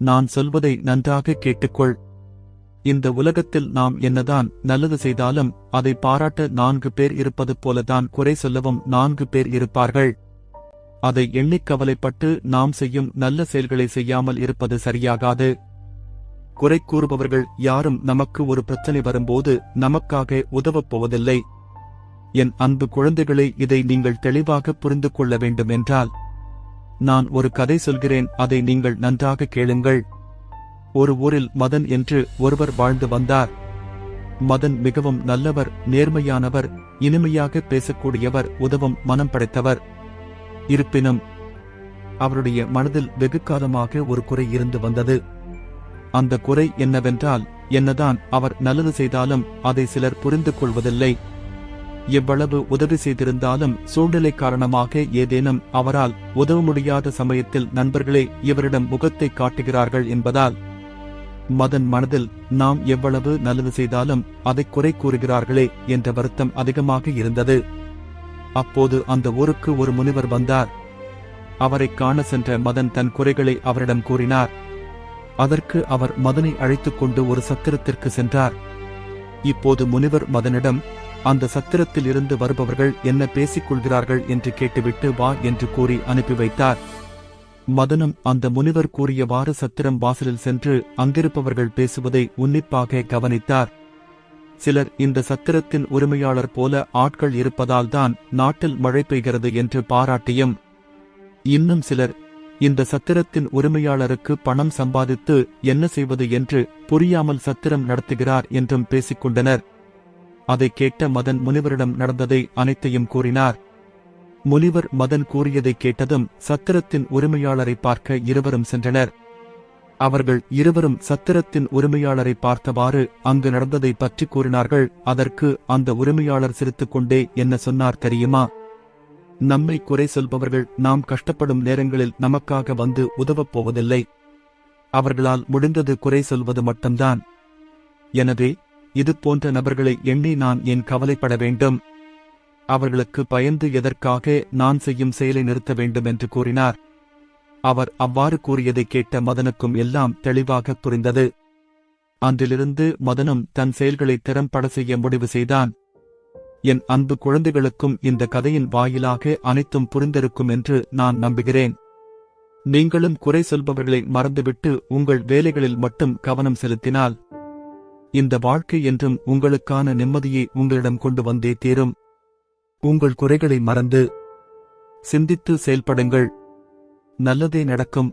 நான் சொல்வதை நன்றாக கேட்டுக்கொள். இந்த உலகத்தில் நாம் என்னதான் நல்லது செய்தாலும் அதை பாராட்ட 4 பேர் இருப்பது போலதான் குறை சொல்லவும் 4 பேர் இருப்பார்கள். அதை எண்ணிக் கவலைப்பட்டு நாம் செய்யும் நல்ல செயல்களை செய்யாமல் இருப்பது சரியாகாது. குறை கூறுபவர்கள் யாரும் நமக்கு ஒரு பிரச்சனை வரும்போது நமக்காக உதவப் போவதில்லை. என் அன்பு குழந்தைகளே, இதை நீங்கள் தெளிவாக புரிந்து கொள்ள வேண்டுமென்றால் நான் ஒரு கதை சொல்கிறேன், அதை நீங்கள் நன்றாக கேளுங்கள். ஒரு ஊரில் மதன் என்று ஒருவர் வாழ்ந்து வந்தார். மதன் மிகவும் நல்லவர், நேர்மையானவர், இனிமையாக பேசக்கூடியவர், உதவும் மனம் படைத்தவர். இருப்பினும் அவருடைய மனதில் வெகு காலமாக ஒரு குறை இருந்து வந்தது. அந்த குறை என்னவென்றால், என்னதான் அவர் நல்லது செய்தாலும் அதை சிலர் புரிந்து கொள்வதில்லை. எவ்வளவு உதவி செய்திருந்தாலும் சூழ்நிலை காரணமாக ஏதேனும் அவரால் உதவ முடியாத சமயத்தில் நண்பர்களே இவரிடம் முகத்தை காட்டுகிறார்கள் என்பதால் மதன் மனதில் நாம் எவ்வளவு நல்லது செய்தாலும் அதை குறை கூறுகிறார்களே என்ற வருத்தம் அதிகமாக இருந்தது. அப்போது அந்த ஊருக்கு ஒரு முனிவர் வந்தார். அவரை காண சென்ற மதன் தன் குறைகளை அவரிடம் கூறினார். அதற்கு அவர் மதனை அழைத்துக் கொண்டு ஒரு சத்திரத்திற்கு சென்றார். இப்போது முனிவர் மதனிடம், அந்த சத்திரத்தில் இருந்து வருபவர்கள் என்ன பேசிக் கொள்கிறார்கள் என்று கேட்டுவிட்டு வா என்று கூறி அனுப்பி வைத்தார். மதனும் அந்த முனிவர் கூறியவாறு சத்திரம் வாசலில் சென்று அங்கிருப்பவர்கள் பேசுவதை உன்னிப்பாக கவனித்தார். சிலர் இந்த சத்திரத்தின் உரிமையாளர் போல ஆட்கள் இருப்பதால் தான் நாட்டில் மழை பெய்கிறது என்று பாராட்டியும், இன்னும் சிலர் இந்த சத்திரத்தின் உரிமையாளருக்கு பணம் சம்பாதித்து என்ன செய்வது என்று புரியாமல் சத்திரம் நடத்துகிறார் என்றும் பேசிக்கொண்டனர். அதை கேட்ட மதன் முனிவரிடம் நடந்ததை அனைத்தையும் கூறினார். முனிவர் மதன் கூறியதை கேட்டதும் சத்திரத்தின் உரிமையாளரை பார்க்க இருவரும் சென்றனர். அவர்கள் இருவரும் சத்திரத்தின் உரிமையாளரை பார்த்தவாறு அங்கு நடந்ததை பற்றி கூறினார்கள். அதற்கு அந்த உரிமையாளர் சிரித்துக்கொண்டே என்ன சொன்னார் தெரியுமா? நம்மை குறை சொல்பவர்கள் நாம் கஷ்டப்படும் நேரங்களில் நமக்காக வந்து உதவப் போவதில்லை. அவர்களால் முடிந்தது குறை சொல்வது மட்டும்தான். எனவே இது போன்ற நபர்களை எண்ணி நான் ஏன் கவலைப்பட வேண்டும்? அவர்களுக்கு பயந்து எதற்காக நான் செய்யும் செயலை நிறுத்த வேண்டும் என்று கூறினார். அவர் அவ்வாறு கூறியதை கேட்ட மதனுக்கும் எல்லாம் தெளிவாக புரிந்தது. அன்றிலிருந்து மதனும் தன் செயல்களை திறம்பட செய்ய முடிவு செய்தான். என் அன்பு குழந்தைகளுக்கும் இந்த கதையின் வாயிலாக அனைத்தும் புரிந்திருக்கும் என்று நான் நம்புகிறேன். நீங்களும் குறை சொல்பவர்களை மறந்துவிட்டு உங்கள் வேலைகளில் மட்டும் கவனம் செலுத்தினால் இந்த வாழ்க்கை என்றும் உங்களுக்கான நிம்மதியை உங்களிடம் கொண்டு வந்தே தீரும். உங்கள் குறைகளை மறந்து சிந்தித்து செயல்படுங்கள். நல்லதே நடக்கும்.